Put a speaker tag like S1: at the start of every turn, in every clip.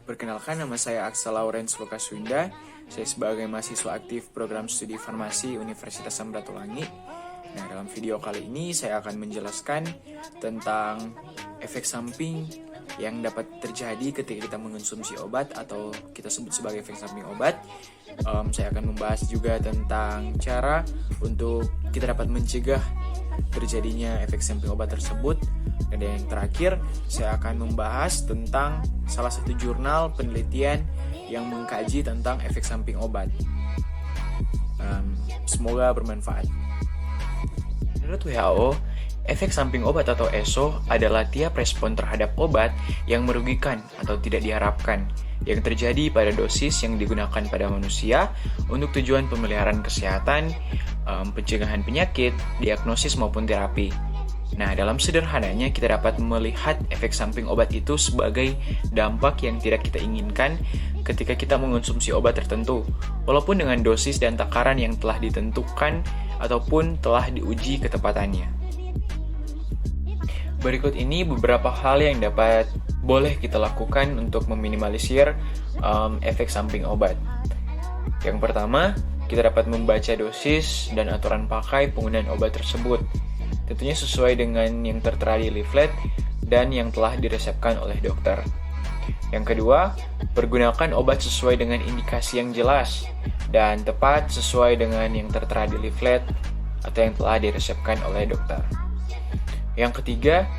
S1: Perkenalkan, nama saya Aksa Lawrence Lokaswinda. Saya sebagai mahasiswa aktif program studi farmasi Universitas Samratulangi. Nah, dalam video kali ini saya akan menjelaskan tentang efek samping yang dapat terjadi ketika kita mengonsumsi obat atau kita sebut sebagai efek samping obat. Saya akan membahas juga tentang cara untuk kita dapat mencegah terjadinya efek samping obat tersebut. Dan yang terakhir, saya akan membahas tentang salah satu jurnal penelitian yang mengkaji tentang efek samping obat. Semoga bermanfaat.
S2: Menurut WHO, efek samping obat atau ESO adalah tiap respon terhadap obat yang merugikan atau tidak diharapkan yang terjadi pada dosis yang digunakan pada manusia untuk tujuan pemeliharaan kesehatan, pencegahan penyakit, diagnosis maupun terapi. Nah, dalam sederhananya kita dapat melihat efek samping obat itu sebagai dampak yang tidak kita inginkan ketika kita mengonsumsi obat tertentu, walaupun dengan dosis dan takaran yang telah ditentukan ataupun telah diuji ketepatannya. Berikut ini beberapa hal yang boleh kita lakukan untuk meminimalisir efek samping obat. Yang pertama, kita dapat membaca dosis dan aturan pakai penggunaan obat tersebut. Tentunya sesuai dengan yang tertera di leaflet dan yang telah diresepkan oleh dokter. Yang kedua, pergunakan obat sesuai dengan indikasi yang jelas dan tepat sesuai dengan yang tertera di leaflet atau yang telah diresepkan oleh dokter. Yang ketiga,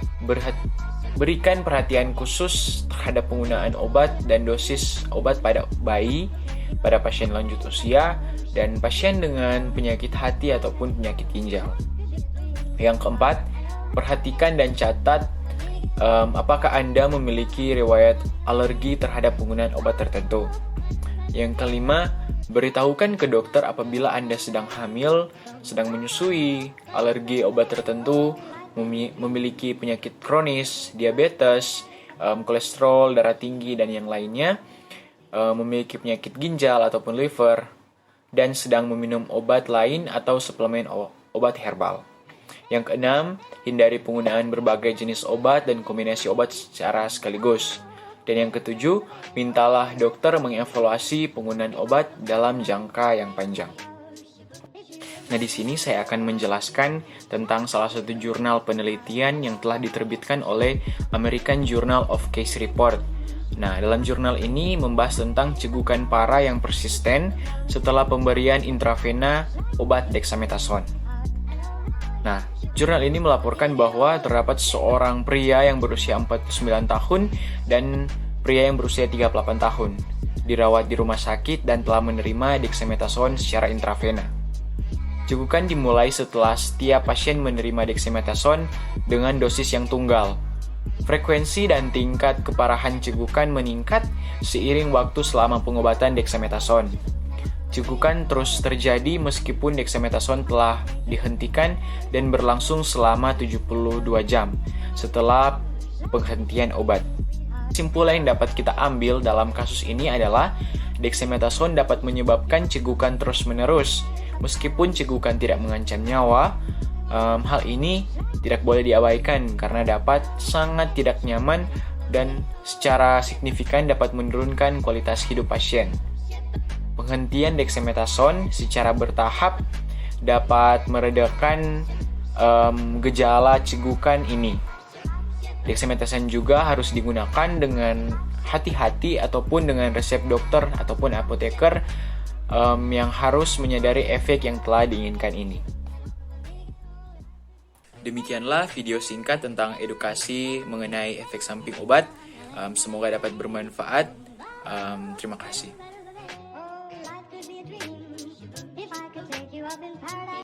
S2: berikan perhatian khusus terhadap penggunaan obat dan dosis obat pada bayi, pada pasien lanjut usia, dan pasien dengan penyakit hati ataupun penyakit ginjal. Yang keempat, perhatikan dan catat apakah Anda memiliki riwayat alergi terhadap penggunaan obat tertentu. Yang kelima, beritahukan ke dokter apabila Anda sedang hamil, sedang menyusui, alergi obat tertentu, memiliki penyakit kronis, diabetes, kolesterol, darah tinggi, dan yang lainnya, memiliki penyakit ginjal ataupun liver, dan sedang meminum obat lain atau suplemen obat herbal. Yang keenam, hindari penggunaan berbagai jenis obat dan kombinasi obat secara sekaligus. Dan yang ketujuh, mintalah dokter mengevaluasi penggunaan obat dalam jangka yang panjang. Nah, di sini saya akan menjelaskan tentang salah satu jurnal penelitian yang telah diterbitkan oleh American Journal of Case Report. Nah, dalam jurnal ini membahas tentang cegukan parah yang persisten setelah pemberian intravena obat dexamethasone. Nah, jurnal ini melaporkan bahwa terdapat seorang pria yang berusia 49 tahun dan pria yang berusia 38 tahun dirawat di rumah sakit dan telah menerima dexamethasone secara intravena. Cegukan dimulai setelah setiap pasien menerima dexamethasone dengan dosis yang tunggal. Frekuensi dan tingkat keparahan cegukan meningkat seiring waktu selama pengobatan dexamethasone. Cegukan terus terjadi meskipun dexamethasone telah dihentikan dan berlangsung selama 72 jam setelah penghentian obat. Kesimpulan yang dapat kita ambil dalam kasus ini adalah dexamethasone dapat menyebabkan cegukan terus-menerus. Meskipun cegukan tidak mengancam nyawa, hal ini tidak boleh diabaikan karena dapat sangat tidak nyaman dan secara signifikan dapat menurunkan kualitas hidup pasien. Penghentian dexamethasone secara bertahap dapat meredakan gejala cegukan ini. Dexamethasone juga harus digunakan dengan hati-hati ataupun dengan resep dokter ataupun apoteker yang harus menyadari efek yang telah diinginkan ini.
S1: Demikianlah video singkat tentang edukasi mengenai efek samping obat. Semoga dapat bermanfaat. Terima kasih.